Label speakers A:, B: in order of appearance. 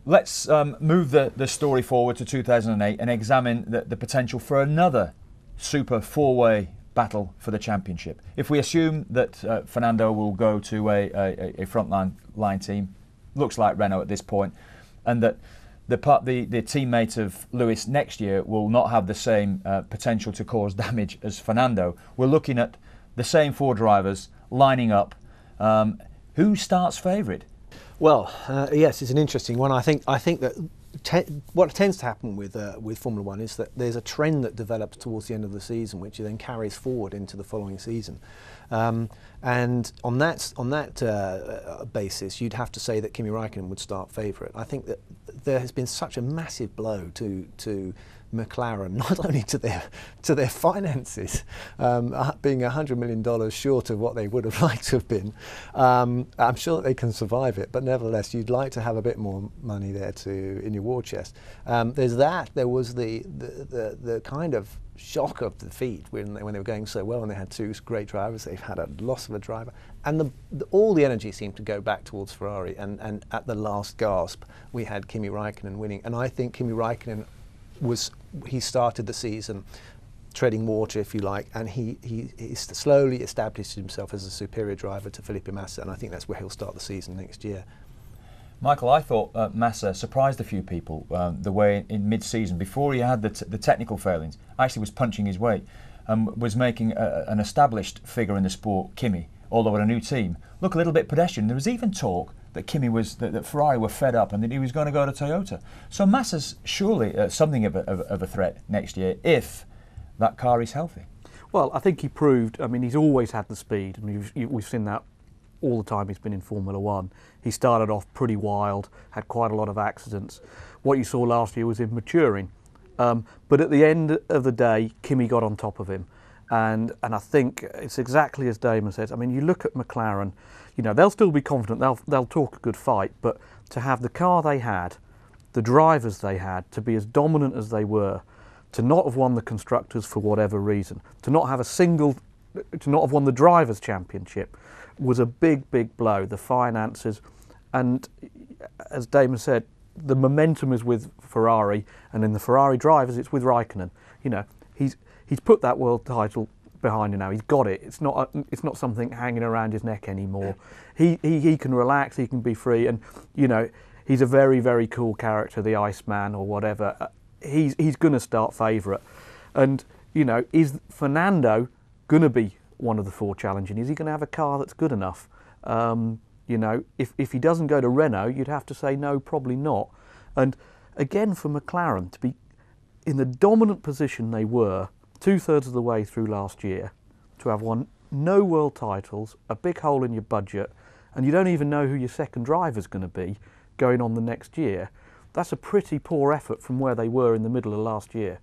A: Let's move the story forward to 2008 and examine the potential for another super four-way battle for the championship. If we assume that Fernando will go to a front line team, looks like Renault at this point, and that the teammate of Lewis next year will not have the same potential to cause damage as Fernando, we're looking at the same four drivers lining up. Who starts favourite?
B: Well, yes, it's an interesting one. I think that what tends to happen with Formula One is that there's a trend that develops towards the end of the season, which then carries forward into the following season. And on that basis, you'd have to say that Kimi Räikkönen would start favourite. I think that there has been such a massive blow to McLaren, not only to their finances, being $100 million short of what they would have liked to have been. I'm sure that they can survive it, but nevertheless, you'd like to have a bit more money there in your war chest. There's that. There was the kind of shock of defeat when they were going so well and they had two great drivers. They've had a loss of a driver, and all the energy seemed to go back towards Ferrari. And at the last gasp, we had Kimi Räikkönen winning. And I think Kimi Räikkönen he started the season treading water, if you like, and he slowly established himself as a superior driver to Felipe Massa, and I think that's where he'll start the season next year.
A: Michael, I thought Massa surprised a few people the way in mid-season, before he had the technical failings, actually was punching his weight, was making an established figure in the sport, Kimi, although at a new team, look a little bit pedestrian. There was even talk that that Ferrari were fed up and that he was going to go to Toyota. So Massa's surely something of a threat next year if that car is healthy.
C: Well, I think he proved. I mean, he's always had the speed, and we've seen that all the time he's been in Formula One. He started off pretty wild, had quite a lot of accidents. What you saw last year was him maturing, but at the end of the day, Kimi got on top of him. And I think it's exactly as Damon says. I mean, you look at McLaren, they'll still be confident, they'll talk a good fight, but to have the car they had, the drivers they had, to be as dominant as they were, to not have won the Constructors for whatever reason, to not have won the Drivers' Championship was a big, big blow. The finances, and as Damon said, the momentum is with Ferrari, and in the Ferrari drivers, it's with Raikkonen. He's put that world title behind him now. He's got it. It's not something hanging around his neck anymore. He can relax. He can be free. And he's a very, very cool character, the Iceman or whatever. He's going to start favourite. And is Fernando going to be one of the four challenging? Is he going to have a car that's good enough? If he doesn't go to Renault, you'd have to say no, probably not. And again, for McLaren to be in the dominant position they were 2/3 of the way through last year, to have won no world titles, a big hole in your budget, and you don't even know who your second driver's going to be going on the next year, that's a pretty poor effort from where they were in the middle of last year.